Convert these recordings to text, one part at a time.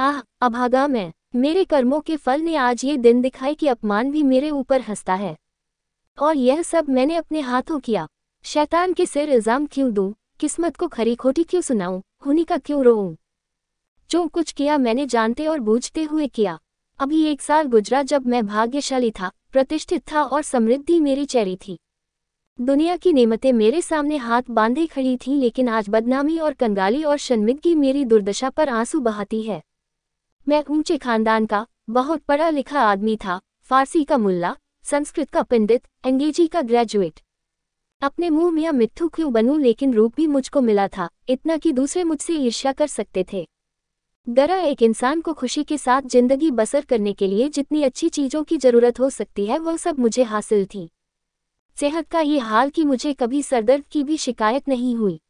आह, अभागा मैं, मेरे कर्मों के फल ने आज ये दिन दिखाए कि अपमान भी मेरे ऊपर हंसता है। और यह सब मैंने अपने हाथों किया। शैतान के सिर इल्जाम क्यों दूं, किस्मत को खरी खोटी क्यों सुनाऊं, हुनी का क्यों रोऊं। जो कुछ किया मैंने जानते और बूझते हुए किया। अभी 1 साल गुजरा जब मैं भाग्यशाली था, प्रतिष्ठित था और समृद्धि मेरी चेहरी थी। दुनिया की नेमतें मेरे सामने हाथ बांधे खड़ी थीं, लेकिन आज बदनामी और कंगाली और शर्मिंदगी मेरी दुर्दशा पर आंसू बहाती है। मैं ऊंचे खानदान का, बहुत पढ़ा लिखा आदमी था, फारसी का मुल्ला, संस्कृत का पंडित, अंग्रेजी का ग्रेजुएट। अपने मुंह मियां मिट्ठू क्यों बनूं, लेकिन रूप भी मुझको मिला था, इतना कि दूसरे मुझसे ईर्ष्या कर सकते थे। दरा एक इंसान को खुशी के साथ जिंदगी बसर करने के लिए जितनी अच्छी चीजों की जरूरत हो सकती है वह सब मुझे हासिल थी। सेहत का ये हाल कि मुझे कभी सरदर्द की भी शिकायत नहीं हुई।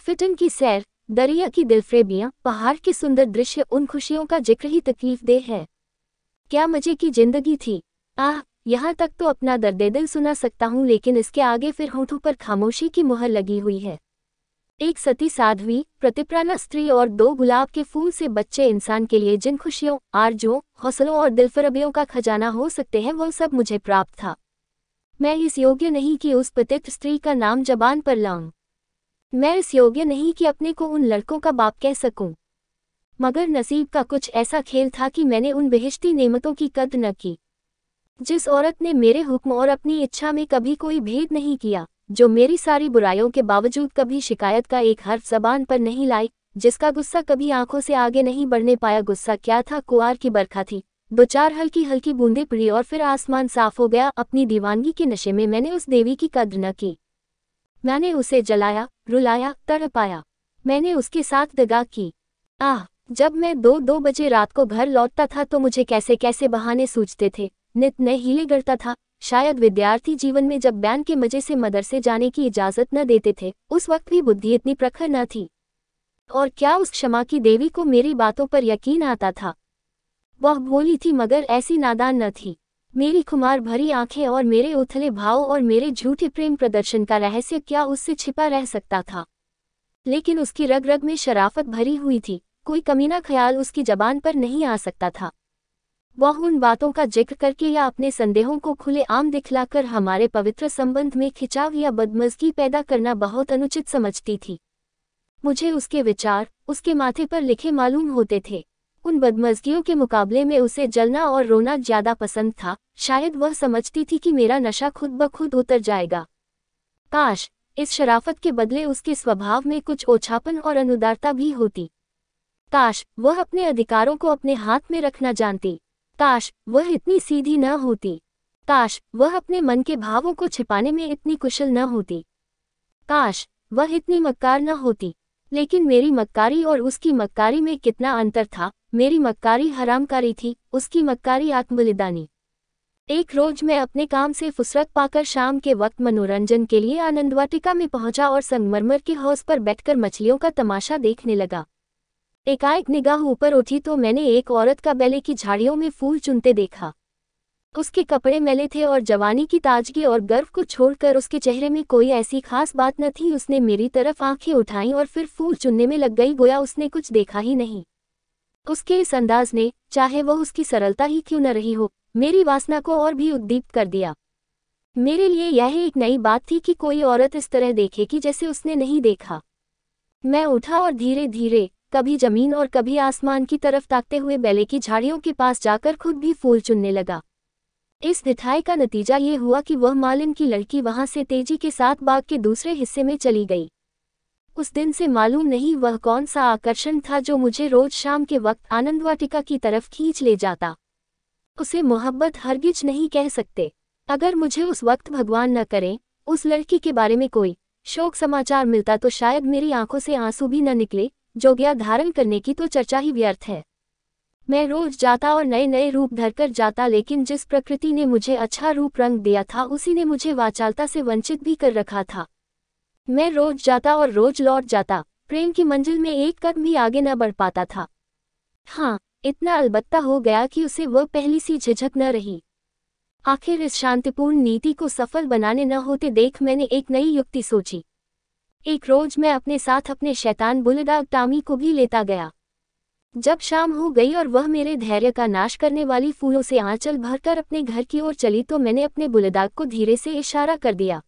फिटन की सैर, दरिया की दिलफ्रेबियां, पहाड़ के सुंदर दृश्य, उन खुशियों का जिक्र ही तकलीफदेह है। क्या मजे की जिंदगी थी। आह, यहाँ तक तो अपना दर्द दिल सुना सकता हूँ, लेकिन इसके आगे फिर होठों पर खामोशी की मुहर लगी हुई है। एक सती साध्वी, प्रतिप्राना स्त्री और 2 गुलाब के फूल से बच्चे इंसान के लिए जिन खुशियों, आरजुओं, हौसलों और दिलफरबियों का खजाना हो सकते हैं वह सब मुझे प्राप्त था। मैं इस योग्य नहीं कि उस पतित स्त्री का नाम जबान पर लाऊं। मैं इस योग्य नहीं कि अपने को उन लड़कों का बाप कह सकूं। मगर नसीब का कुछ ऐसा खेल था कि मैंने उन बेहिश्ती नेमतों की कद्र न की। जिस औरत ने मेरे हुक्म और अपनी इच्छा में कभी कोई भेद नहीं किया, जो मेरी सारी बुराइयों के बावजूद कभी शिकायत का एक हर्फ ज़बान पर नहीं लाई, जिसका गुस्सा कभी आंखों से आगे नहीं बढ़ने पाया। गुस्सा क्या था, कुआर की बरखा थी, 2-4 हल्की हल्की बूंदें पड़ी और फिर आसमान साफ हो गया। अपनी दीवानगी के नशे में मैंने उस देवी की कद्र न की। मैंने उसे जलाया, रुलाया, तड़पाया। मैंने उसके साथ दगा की। आह, जब मैं 2-2 बजे रात को घर लौटता था तो मुझे कैसे कैसे बहाने सूझते थे, नित नए हीले गढ़ता था। शायद विद्यार्थी जीवन में जब बैन के मजे से मदरसे जाने की इजाजत न देते थे, उस वक्त भी बुद्धि इतनी प्रखर न थी। और क्या उस क्षमा की देवी को मेरी बातों पर यकीन आता था। वह भोली थी मगर ऐसी नादान न थी। मेरी खुमार भरी आंखें और मेरे उथले भाव और मेरे झूठे प्रेम प्रदर्शन का रहस्य क्या उससे छिपा रह सकता था। लेकिन उसकी रग रग में शराफत भरी हुई थी, कोई कमीना ख्याल उसकी जबान पर नहीं आ सकता था। वह उन बातों का जिक्र करके या अपने संदेहों को खुले आम दिखलाकर हमारे पवित्र संबंध में खिंचाव या बदमज़गी पैदा करना बहुत अनुचित समझती थी। मुझे उसके विचार उसके माथे पर लिखे मालूम होते थे। उन बदमज़गियों के मुकाबले में उसे जलना और रोना ज्यादा पसंद था। शायद वह समझती थी कि मेरा नशा खुद ब खुद उतर जाएगा। काश इस शराफत के बदले उसके स्वभाव में कुछ ओछापन और अनुदारता भी होती। काश वह अपने अधिकारों को अपने हाथ में रखना जानती। काश वह इतनी सीधी न होती। काश वह अपने मन के भावों को छिपाने में इतनी कुशल न होती। काश वह इतनी मक्कार न होती। लेकिन मेरी मक्कारी और उसकी मक्कारी में कितना अंतर था। मेरी मक्कारी हरामकारी थी, उसकी मक्कारी आत्मबलिदानी। एक रोज मैं अपने काम से फुसरत पाकर शाम के वक्त मनोरंजन के लिए आनंदवाटिका में पहुंचा और संगमरमर के हौज पर बैठकर मछलियों का तमाशा देखने लगा। एकाएक निगाह ऊपर उठी तो मैंने एक औरत का बेले की झाड़ियों में फूल चुनते देखा। उसके कपड़े मैले थे और जवानी की ताजगी और गर्व को छोड़कर उसके चेहरे में कोई ऐसी खास बात न थी। उसने मेरी तरफ आंखें उठाईं और फिर फूल चुनने में लग गई, गोया उसने कुछ देखा ही नहीं। उसके इस अंदाज ने, चाहे वह उसकी सरलता ही क्यों न रही हो, मेरी वासना को और भी उद्दीप्त कर दिया। मेरे लिए यह एक नई बात थी कि कोई औरत इस तरह देखे कि जैसे उसने नहीं देखा। मैं उठा और धीरे धीरे, कभी जमीन और कभी आसमान की तरफ ताकते हुए बेले की झाड़ियों के पास जाकर खुद भी फूल चुनने लगा। इस ढिठाई का नतीजा ये हुआ कि वह मालिन की लड़की वहां से तेजी के साथ बाग के दूसरे हिस्से में चली गई। उस दिन से मालूम नहीं वह कौन सा आकर्षण था जो मुझे रोज शाम के वक्त आनंदवाटिका की तरफ खींच ले जाता। उसे मोहब्बत हरगिज नहीं कह सकते। अगर मुझे उस वक्त भगवान न करें उस लड़की के बारे में कोई शोक समाचार मिलता तो शायद मेरी आंखों से आंसू भी न निकले। जोग्या धारण करने की तो चर्चा ही व्यर्थ है। मैं रोज जाता और नए नए रूप धरकर जाता, लेकिन जिस प्रकृति ने मुझे अच्छा रूप रंग दिया था उसी ने मुझे वाचालता से वंचित भी कर रखा था। मैं रोज जाता और रोज लौट जाता, प्रेम की मंजिल में एक कदम भी आगे न बढ़ पाता था। हाँ, इतना अलबत्ता हो गया कि उसे वह पहली सी झिझक न रही। आखिर इस शांतिपूर्ण नीति को सफल बनाने न होते देख मैंने एक नई युक्ति सोची। एक रोज मैं अपने साथ अपने शैतान बुलडॉग टॉमी को भी लेता गया। जब शाम हो गई और वह मेरे धैर्य का नाश करने वाली फूलों से आंचल भरकर अपने घर की ओर चली तो मैंने अपने बुलदाग को धीरे से इशारा कर दिया।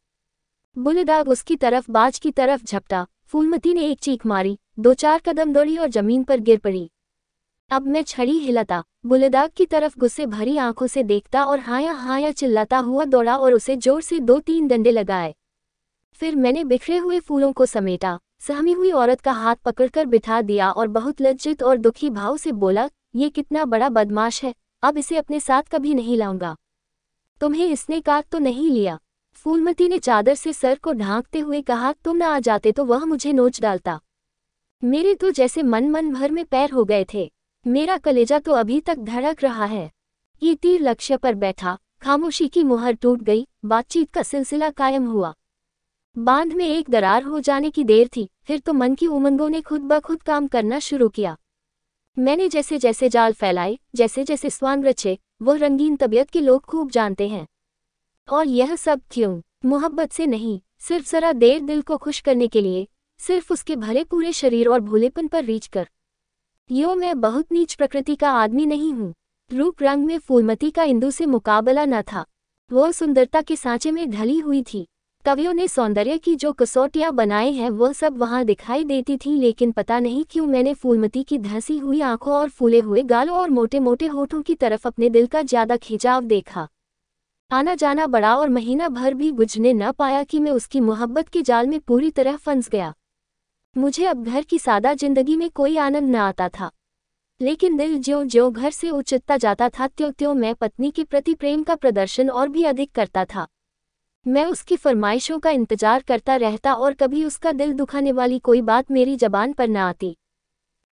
बुलदाग उसकी तरफ बाज की तरफ झपटा। फूलमती ने एक चीख मारी, 2-4 कदम दौड़ी और जमीन पर गिर पड़ी। अब मैं छड़ी हिलाता, बुलदाग की तरफ गुस्से भरी आंखों से देखता और हाया हाया चिल्लाता हुआ दौड़ा और उसे जोर से 2-3 डंडे लगाए। फिर मैंने बिखरे हुए फूलों को समेटा, सहमी हुई औरत का हाथ पकड़कर बिठा दिया और बहुत लज्जित और दुखी भाव से बोला, ये कितना बड़ा बदमाश है, अब इसे अपने साथ कभी नहीं लाऊंगा। तुम्हें इसने काट तो नहीं लिया? फूलमती ने चादर से सर को ढांकते हुए कहा, तुम न आ जाते तो वह मुझे नोच डालता। मेरे तो जैसे मन भर में पैर हो गए थे। मेरा कलेजा तो अभी तक धड़क रहा है। ये तीर लक्ष्य पर बैठा, खामोशी की मुहर टूट गई, बातचीत का सिलसिला कायम हुआ। बांध में एक दरार हो जाने की देर थी, फिर तो मन की उमंगों ने खुद ब खुद काम करना शुरू किया। मैंने जैसे जैसे जाल फैलाए, जैसे जैसे स्वांग रचे, वह रंगीन तबीयत के लोग खूब जानते हैं। और यह सब क्यों? मोहब्बत से नहीं, सिर्फ जरा देर दिल को खुश करने के लिए, सिर्फ उसके भरे पूरे शरीर और भोलेपन पर रीझ कर। यो मैं बहुत नीच प्रकृति का आदमी नहीं हूँ। रूप रंग में फूलमती का इंदु से मुकाबला न था। वह सुंदरता के सांचे में ढली हुई थी। कवियों ने सौंदर्य की जो कसौटियां बनाई हैं वह सब वहां दिखाई देती थी, लेकिन पता नहीं क्यों मैंने फूलमती की धंसी हुई आंखों और फूले हुए गालों और मोटे मोटे होठों की तरफ अपने दिल का ज्यादा खिंचाव देखा। आना जाना बड़ा और महीना भर भी गुजरने न पाया कि मैं उसकी मोहब्बत के जाल में पूरी तरह फंस गया। मुझे अब घर की सादा जिंदगी में कोई आनंद न आता था, लेकिन दिल ज्यों ज्यों घर से उचटता जाता था त्यों त्यों मैं पत्नी के प्रति प्रेम का प्रदर्शन और भी अधिक करता था। मैं उसकी फरमाइशों का इंतजार करता रहता और कभी उसका दिल दुखाने वाली कोई बात मेरी जबान पर न आती।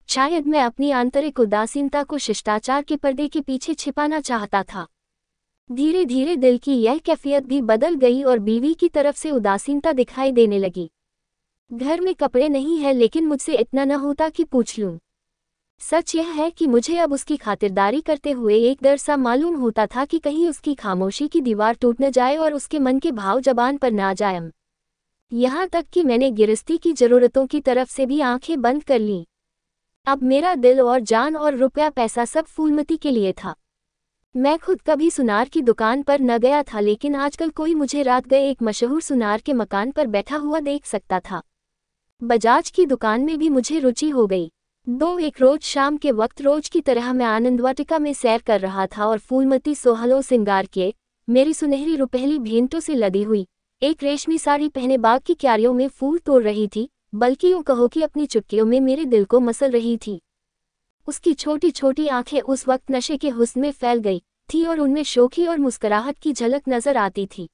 शायद मैं अपनी आंतरिक उदासीनता को शिष्टाचार के पर्दे के पीछे छिपाना चाहता था। धीरे धीरे दिल की यह कैफियत भी बदल गई और बीवी की तरफ से उदासीनता दिखाई देने लगी। घर में कपड़े नहीं है, लेकिन मुझसे इतना न होता कि पूछ लूं। सच यह है कि मुझे अब उसकी खातिरदारी करते हुए एक डर सा मालूम होता था कि कहीं उसकी खामोशी की दीवार टूट न जाए और उसके मन के भाव जबान पर ना जाए। यहाँ तक कि मैंने गिरस्ती की जरूरतों की तरफ से भी आंखें बंद कर लीं। अब मेरा दिल और जान और रुपया पैसा सब फूलमती के लिए था। मैं खुद कभी सुनार की दुकान पर न गया था, लेकिन आजकल कोई मुझे रात गए एक मशहूर सुनार के मकान पर बैठा हुआ देख सकता था। बजाज की दुकान में भी मुझे रुचि हो गई। एक रोज शाम के वक्त रोज की तरह मैं आनंदवाटिका में सैर कर रहा था और फूलमती सोहलो सिंगार के, मेरी सुनहरी रुपहली भेंटों से लदी हुई, एक रेशमी साड़ी पहने बाग की क्यारियों में फूल तोड़ रही थी, बल्कि यूं कहो कि अपनी चुटकियों में मेरे दिल को मसल रही थी। उसकी छोटी छोटी आंखें उस वक्त नशे के हुस्न में फैल गई थी और उनमें शोखी और मुस्कुराहट की झलक नजर आती थी।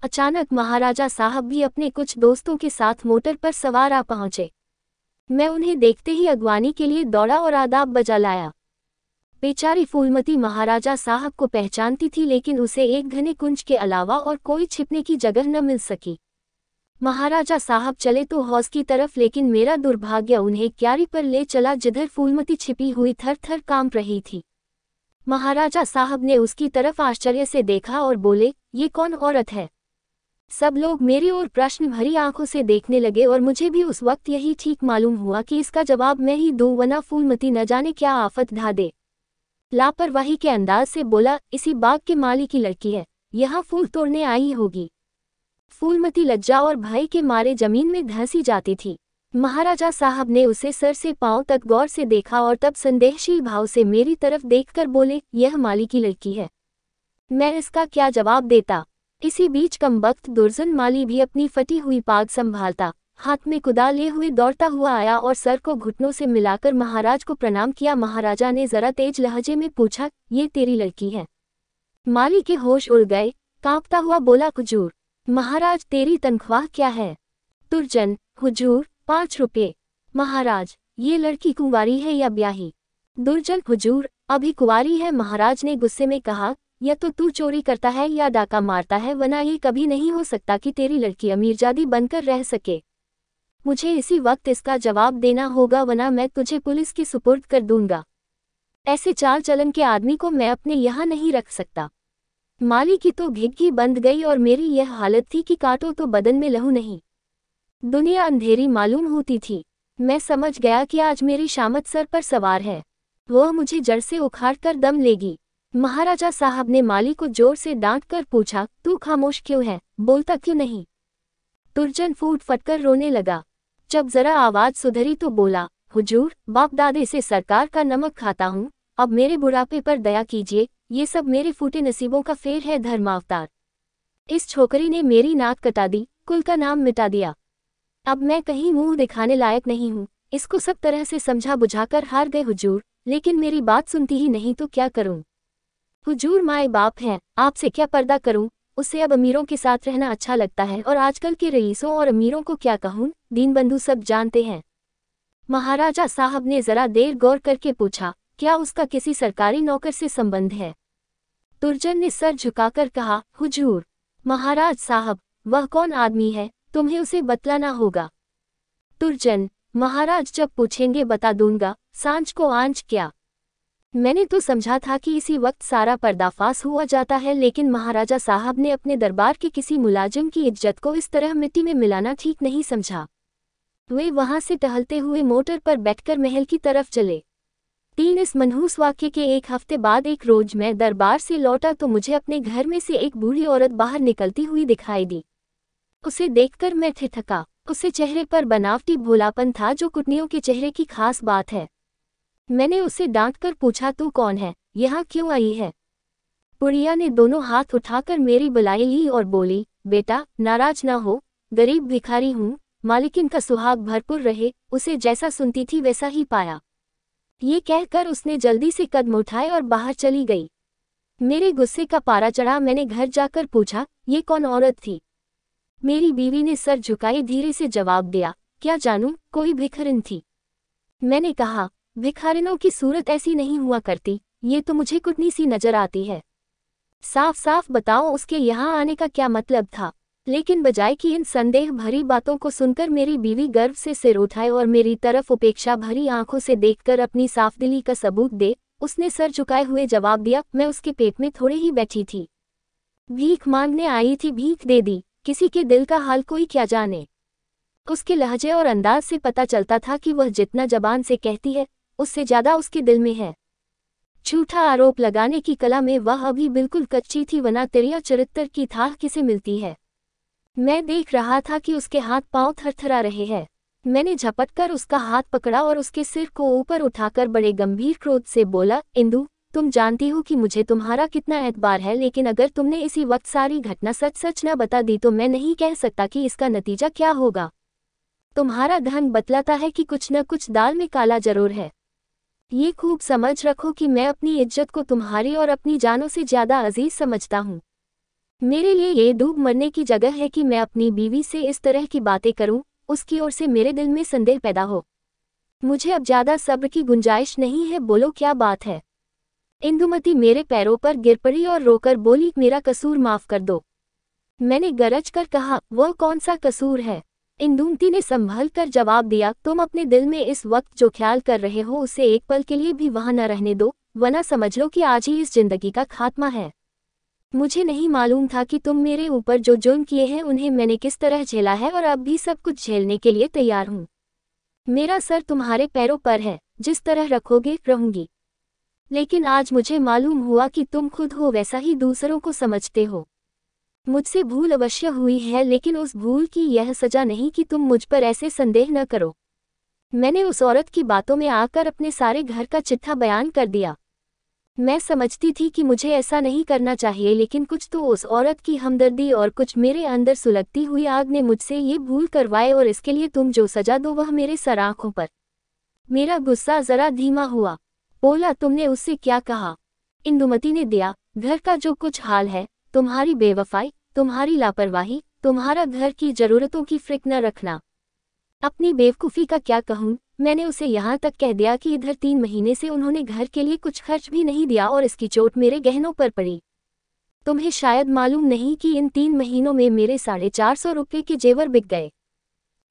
अचानक महाराजा साहब भी अपने कुछ दोस्तों के साथ मोटर पर सवार आ पहुंचे। मैं उन्हें देखते ही अगवानी के लिए दौड़ा और आदाब बजा लाया। बेचारी फूलमती महाराजा साहब को पहचानती थी, लेकिन उसे एक घने कुंज के अलावा और कोई छिपने की जगह न मिल सकी। महाराजा साहब चले तो हौज की तरफ, लेकिन मेरा दुर्भाग्य उन्हें क्यारी पर ले चला जिधर फूलमती छिपी हुई थर थर कांप रही थी। महाराजा साहब ने उसकी तरफ आश्चर्य से देखा और बोले, ये कौन औरत है? सब लोग मेरी ओर प्रश्न भरी आंखों से देखने लगे और मुझे भी उस वक्त यही ठीक मालूम हुआ कि इसका जवाब मैं ही दूं, वरना फूलमती न जाने क्या आफत ढा दे। लापरवाही के अंदाज से बोला, इसी बाग के माली की लड़की है, यहाँ फूल तोड़ने आई होगी। फूलमती लज्जा और भय के मारे जमीन में धंसी जाती थी। महाराजा साहब ने उसे सर से पांव तक गौर से देखा और तब संदेहशील भाव से मेरी तरफ देखकर बोले, यह माली की लड़की है। मैं इसका क्या जवाब देता? इसी बीच कमबख्त दुर्जन माली भी अपनी फटी हुई पाग संभालता, हाथ में कुदाल लिए हुए दौड़ता हुआ आया और सर को घुटनों से मिलाकर महाराज को प्रणाम किया। महाराजा ने जरा तेज लहजे में पूछा, ये तेरी लड़की है? माली के होश उड़ गए, कांपता हुआ बोला, हुजूर। महाराज, तेरी तनख्वाह क्या है? दुर्जन, हुजूर, 5 रुपये। महाराज, ये लड़की कुंवारी है या ब्याही? दुर्जन, हुजूर, अभी कुंवारी है। महाराज ने गुस्से में कहा, या तो तू चोरी करता है या डाका मारता है, वरना ये कभी नहीं हो सकता कि तेरी लड़की अमीरजादी बनकर रह सके। मुझे इसी वक्त इसका जवाब देना होगा, वरना मैं तुझे पुलिस के सुपुर्द कर दूंगा। ऐसे चाल चलन के आदमी को मैं अपने यहाँ नहीं रख सकता। माली की तो घिघी बंद गई और मेरी यह हालत थी कि काटो तो बदन में लहू नहीं। दुनिया अंधेरी मालूम होती थी। मैं समझ गया कि आज मेरी शामत सर पर सवार है। वह मुझे जड़ से उखाड़कर दम लेगी। महाराजा साहब ने माली को जोर से डांट कर पूछा, तू खामोश क्यों है, बोलता क्यों नहीं? तुर्जन फूट फटकर रोने लगा। जब जरा आवाज सुधरी तो बोला, हुजूर, बाप दादे से सरकार का नमक खाता हूँ, अब मेरे बुढ़ापे पर दया कीजिए, ये सब मेरे फूटे नसीबों का फेर है धर्मावतार। इस छोकरी ने मेरी नाक कटा दी, कुल का नाम मिटा दिया। अब मैं कहीं मुंह दिखाने लायक नहीं हूँ। इसको सब तरह से समझा बुझाकर हार गए हुजूर, लेकिन मेरी बात सुनती ही नहीं तो क्या करूँ? हुजूर माए बाप हैं, आपसे क्या पर्दा करूँ? उसे अब अमीरों के साथ रहना अच्छा लगता है और आजकल के रईसों और अमीरों को क्या कहूँ, दीनबंधु सब जानते हैं। महाराजा साहब ने जरा देर गौर करके पूछा, क्या उसका किसी सरकारी नौकर से संबंध है? तुर्जन ने सर झुकाकर कहा, हुजूर। महाराज साहब, वह कौन आदमी है, तुम्हें उसे बतलाना होगा। तुर्जन, महाराज जब पूछेंगे बता दूंगा, सांझ को आंच क्या। मैंने तो समझा था कि इसी वक्त सारा पर्दाफाश हुआ जाता है, लेकिन महाराजा साहब ने अपने दरबार के किसी मुलाजिम की इज्जत को इस तरह मिट्टी में मिलाना ठीक नहीं समझा। वे वहां से टहलते हुए मोटर पर बैठकर महल की तरफ चले। इस मनहूस वाक्य के एक हफ्ते बाद एक रोज मैं दरबार से लौटा तो मुझे अपने घर में से एक बूढ़ी औरत बाहर निकलती हुई दिखाई दी। उसे देखकर मैं ठिठका। उसे चेहरे पर बनावटी भोलापन था जो कुटनियों के चेहरे की खास बात है। मैंने उसे डांटकर पूछा, तू कौन है, यहाँ क्यों आई है? बुढ़िया ने दोनों हाथ उठाकर मेरी बुलाई ली और बोली, बेटा नाराज ना हो, गरीब भिखारी हूँ, मालिकिन का सुहाग भरपूर रहे, उसे जैसा सुनती थी वैसा ही पाया। ये कहकर उसने जल्दी से कदम उठाए और बाहर चली गई। मेरे गुस्से का पारा चढ़ा। मैंने घर जाकर पूछा, ये कौन औरत थी? मेरी बीवी ने सर झुकाए धीरे से जवाब दिया, क्या जानूं, कोई भिखारिन थी। मैंने कहा, भिखारिनों की सूरत ऐसी नहीं हुआ करती, ये तो मुझे कुटनी सी नजर आती है। साफ साफ बताओ उसके यहाँ आने का क्या मतलब था? लेकिन बजाय कि इन संदेह भरी बातों को सुनकर मेरी बीवी गर्व से सिर उठाए और मेरी तरफ उपेक्षा भरी आंखों से देखकर अपनी साफदिली का सबूत दे, उसने सर झुकाए हुए जवाब दिया, मैं उसके पेट में थोड़े ही बैठी थी, भीख मांगने आई थी, भीख दे दी। किसी के दिल का हाल कोई क्या जाने। उसके लहजे और अंदाज से पता चलता था कि वह जितना जबान से कहती है उससे ज्यादा उसके दिल में है। झूठा आरोप लगाने की कला में वह अभी बिल्कुल कच्ची थी, वरना तेरिया चरित्र की थाह किसे मिलती है। मैं देख रहा था कि उसके हाथ पांव थरथरा रहे हैं। मैंने झपटकर उसका हाथ पकड़ा और उसके सिर को ऊपर उठाकर बड़े गंभीर क्रोध से बोला, इंदु, तुम जानती हो कि मुझे तुम्हारा कितना एतबार है, लेकिन अगर तुमने इसी वक्त सारी घटना सच सच न बता दी तो मैं नहीं कह सकता कि इसका नतीजा क्या होगा। तुम्हारा धन बतलाता है कि कुछ न कुछ दाल में काला जरूर है। ये खूब समझ रखो कि मैं अपनी इज्जत को तुम्हारी और अपनी जानों से ज्यादा अजीज समझता हूँ। मेरे लिए ये डूब मरने की जगह है कि मैं अपनी बीवी से इस तरह की बातें करूं, उसकी ओर से मेरे दिल में संदेह पैदा हो। मुझे अब ज्यादा सब्र की गुंजाइश नहीं है, बोलो क्या बात है। इंदुमती मेरे पैरों पर गिर पड़ी और रोकर बोली, मेरा कसूर माफ कर दो। मैंने गरज कर कहा, वह कौन सा कसूर है? इंदुमती ने संभल कर जवाब दिया, तुम अपने दिल में इस वक्त जो ख्याल कर रहे हो उसे एक पल के लिए भी वहां न रहने दो, वरना समझ लो कि आज ही इस जिंदगी का खात्मा है। मुझे नहीं मालूम था कि तुम मेरे ऊपर जो जुर्म किए हैं उन्हें मैंने किस तरह झेला है और अब भी सब कुछ झेलने के लिए तैयार हूँ। मेरा सर तुम्हारे पैरों पर है, जिस तरह रखोगे रहूंगी। लेकिन आज मुझे मालूम हुआ कि तुम खुद हो वैसा ही दूसरों को समझते हो। मुझसे भूल अवश्य हुई है, लेकिन उस भूल की यह सजा नहीं कि तुम मुझ पर ऐसे संदेह न करो। मैंने उस औरत की बातों में आकर अपने सारे घर का चिट्ठा बयान कर दिया। मैं समझती थी कि मुझे ऐसा नहीं करना चाहिए, लेकिन कुछ तो उस औरत की हमदर्दी और कुछ मेरे अंदर सुलगती हुई आग ने मुझसे ये भूल करवाए, और इसके लिए तुम जो सजा दो वह मेरे सर आंखों पर। मेरा गुस्सा जरा धीमा हुआ। बोला, तुमने उससे क्या कहा? इंदुमती ने दिया, घर का जो कुछ हाल है, तुम्हारी बेवफाई, तुम्हारी लापरवाही, तुम्हारा घर की जरूरतों की फिक्र न रखना। अपनी बेवकूफ़ी का क्या कहूँ, मैंने उसे यहाँ तक कह दिया कि इधर 3 महीने से उन्होंने घर के लिए कुछ खर्च भी नहीं दिया और इसकी चोट मेरे गहनों पर पड़ी। तुम्हें शायद मालूम नहीं कि इन 3 महीनों में मेरे 450 रुपये के जेवर बिक गए।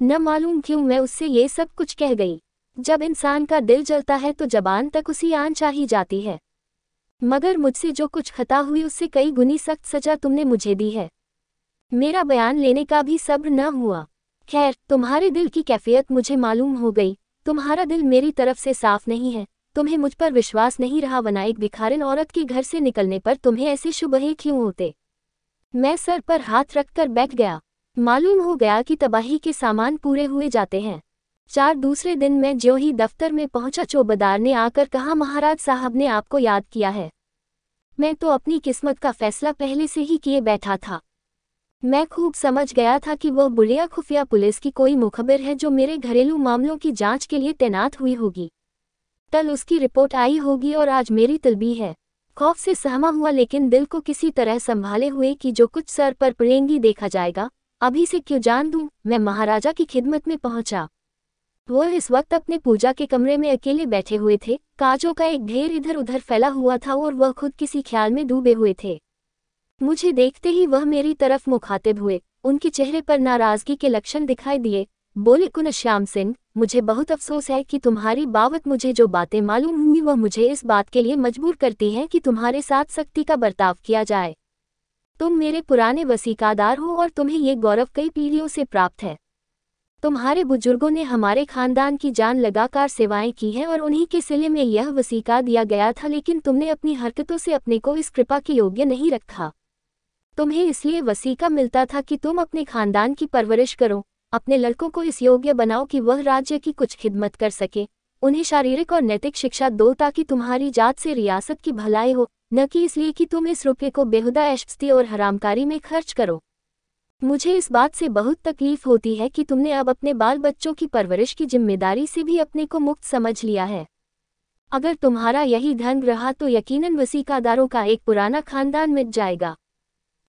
न मालूम क्यों मैं उससे ये सब कुछ कह गई। जब इंसान का दिल जलता है तो जबान तक उसी आन चाही जाती है। मगर मुझसे जो कुछ खता हुई उससे कई गुनी सख्त सजा तुमने मुझे दी है। मेरा बयान लेने का भी सब्र न हुआ। खैर, तुम्हारे दिल की कैफियत मुझे मालूम हो गई। तुम्हारा दिल मेरी तरफ से साफ नहीं है, तुम्हें मुझ पर विश्वास नहीं रहा, वरना एक भिखारिन औरत के घर से निकलने पर तुम्हें ऐसे शुबहे क्यों होते। मैं सर पर हाथ रखकर बैठ गया। मालूम हो गया कि तबाही के सामान पूरे हुए जाते हैं। दूसरे दिन मैं ज्यों ही दफ्तर में पहुंचा, चौबदार ने आकर कहा, महाराज साहब ने आपको याद किया है। मैं तो अपनी किस्मत का फैसला पहले से ही किए बैठा था। मैं खूब समझ गया था कि वह बुढ़िया खुफिया पुलिस की कोई मुखबिर है जो मेरे घरेलू मामलों की जांच के लिए तैनात हुई होगी। कल उसकी रिपोर्ट आई होगी और आज मेरी तलबी है। खौफ से सहमा हुआ, लेकिन दिल को किसी तरह संभाले हुए कि जो कुछ सर पर पड़ेंगी देखा जाएगा, अभी से क्यों जान दूं। मैं महाराजा की खिदमत में पहुंचा। वो इस वक्त अपने पूजा के कमरे में अकेले बैठे हुए थे। काजों का एक ढेर इधर उधर फैला हुआ था और वह खुद किसी ख्याल में डूबे हुए थे। मुझे देखते ही वह मेरी तरफ मुखातिब हुए। उनके चेहरे पर नाराजगी के लक्षण दिखाई दिए। बोले, कुन श्याम सिंह, मुझे बहुत अफसोस है कि तुम्हारी बाबत मुझे जो बातें मालूम हुई वह मुझे इस बात के लिए मजबूर करती हैं कि तुम्हारे साथ सख्ती का बर्ताव किया जाए। तुम मेरे पुराने वसीकादार हो और तुम्हें ये गौरव कई पीढ़ियों से प्राप्त है। तुम्हारे बुजुर्गों ने हमारे खानदान की जान लगाकर सेवाएं की हैं और उन्हीं के सिले में यह वसीका दिया गया था, लेकिन तुमने अपनी हरकतों से अपने को इस कृपा के योग्य नहीं रखा। तुम्हें इसलिए वसीका मिलता था कि तुम अपने खानदान की परवरिश करो, अपने लड़कों को इस योग्य बनाओ कि वह राज्य की कुछ खिदमत कर सके, उन्हें शारीरिक और नैतिक शिक्षा दो ताकि तुम्हारी जात से रियासत की भलाई हो, न कि इसलिए कि तुम इस रुपये को बेहुदा ऐशपस्ती और हरामकारी में खर्च करो। मुझे इस बात से बहुत तकलीफ होती है कि तुमने अब अपने बाल बच्चों की परवरिश की जिम्मेदारी से भी अपने को मुक्त समझ लिया है। अगर तुम्हारा यही ढंग रहा तो यकीनन वसीकादारों का एक पुराना खानदान मिट जाएगा।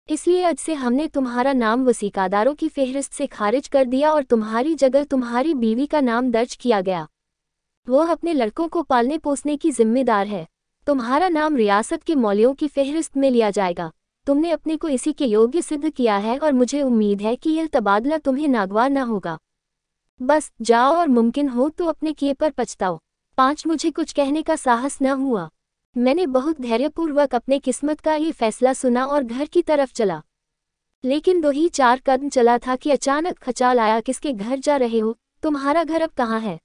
इसलिए आज से हमने तुम्हारा नाम वसीकादारों की फेहरिस्त से खारिज कर दिया और तुम्हारी जगह तुम्हारी बीवी का नाम दर्ज किया गया। वह अपने लड़कों को पालने पोसने की जिम्मेदार है। तुम्हारा नाम रियासत के मौलियों की फेहरिस्त में लिया जाएगा। तुमने अपने को इसी के योग्य सिद्ध किया है और मुझे उम्मीद है कि यह तबादला तुम्हें नागवार न होगा। बस जाओ और मुमकिन हो तो अपने किए पर पछताओ। 5 मुझे कुछ कहने का साहस न हुआ। मैंने बहुत धैर्यपूर्वक अपने किस्मत का ये फैसला सुना और घर की तरफ चला। लेकिन 2 ही 4 कदम चला था कि अचानक खचाल आया, किसके घर जा रहे हो? तुम्हारा घर अब कहाँ है?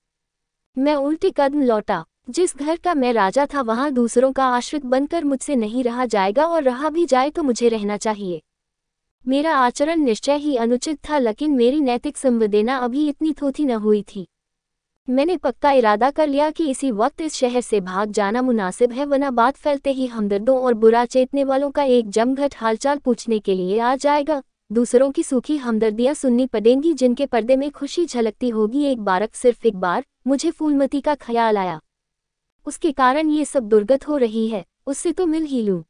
मैं उल्टे कदम लौटा। जिस घर का मैं राजा था वहां दूसरों का आश्रित बनकर मुझसे नहीं रहा जाएगा, और रहा भी जाए तो मुझे रहना चाहिए। मेरा आचरण निश्चय ही अनुचित था, लेकिन मेरी नैतिक संवेदना अभी इतनी थोथी न हुई थी। मैंने पक्का इरादा कर लिया कि इसी वक्त इस शहर से भाग जाना मुनासिब है, वरना बात फैलते ही हमदर्दों और बुरा चेतने वालों का एक जमघट हालचाल पूछने के लिए आ जाएगा। दूसरों की सूखी हमदर्दियां सुननी पड़ेंगी जिनके पर्दे में खुशी झलकती होगी। सिर्फ एक बार मुझे फूलमती का ख्याल आया। उसके कारण ये सब दुर्गत हो रही है, उससे तो मिल ही लूं।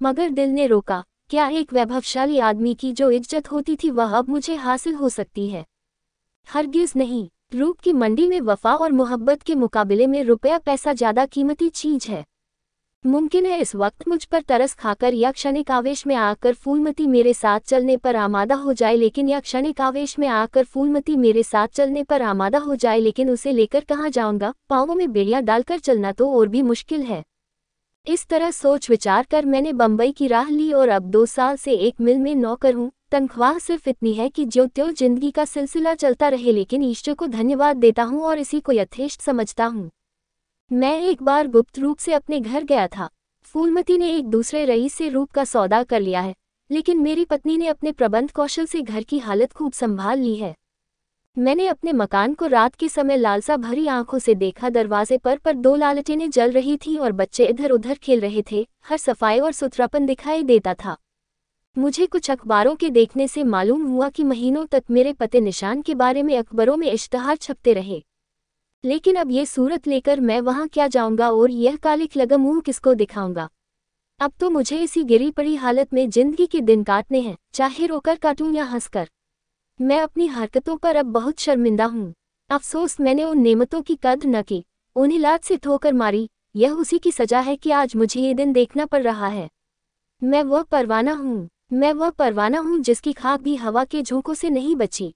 मगर दिल ने रोका। क्या एक वैभवशाली आदमी की जो इज्जत होती थी वह अब मुझे हासिल हो सकती है? हरगिज नहीं। रूप की मंडी में वफा और मोहब्बत के मुकाबले में रुपया पैसा ज्यादा कीमती चीज है। मुमकिन है इस वक्त मुझ पर तरस खाकर या क्षणिक आवेश में आकर फूलमती मेरे साथ चलने पर आमादा हो जाए, लेकिन उसे लेकर कहाँ जाऊंगा? पाँवों में बेड़ियां डालकर चलना तो और भी मुश्किल है। इस तरह सोच विचार कर मैंने बम्बई की राह ली और अब 2 साल से एक मिल में नौकर हूँ। तनख्वाह सिर्फ इतनी है कि ज्यों त्यों जिंदगी का सिलसिला चलता रहे, लेकिन ईश्वर को धन्यवाद देता हूँ और इसी को यथेष्ट समझता हूँ। मैं एक बार गुप्त रूप से अपने घर गया था। फूलमती ने एक दूसरे रईस से रूप का सौदा कर लिया है, लेकिन मेरी पत्नी ने अपने प्रबंध कौशल से घर की हालत खूब संभाल ली है। मैंने अपने मकान को रात के समय लालसा भरी आंखों से देखा। दरवाजे पर 2 लालटेनें जल रही थीं और बच्चे इधर उधर खेल रहे थे। हर सफाई और सुथरापन दिखाई देता था। मुझे कुछ अखबारों के देखने से मालूम हुआ कि महीनों तक मेरे पते निशान के बारे में अखबारों में इश्तहार छपते रहे, लेकिन अब ये सूरत लेकर मैं वहां क्या जाऊंगा और यह कालिक लगा मुंह किसको दिखाऊंगा? अब तो मुझे इसी गिरी पड़ी हालत में जिंदगी के दिन काटने हैं, चाहे रोकर काटूं या हंसकर। मैं अपनी हरकतों पर अब बहुत शर्मिंदा हूँ। अफसोस मैंने उन नेमतों की कद्र न की, उन्हें लात से ठोकर मारी। यह उसी की सजा है कि आज मुझे ये दिन देखना पड़ रहा है। मैं वह परवाना हूँ जिसकी खाक भी हवा के झोंकों से नहीं बची।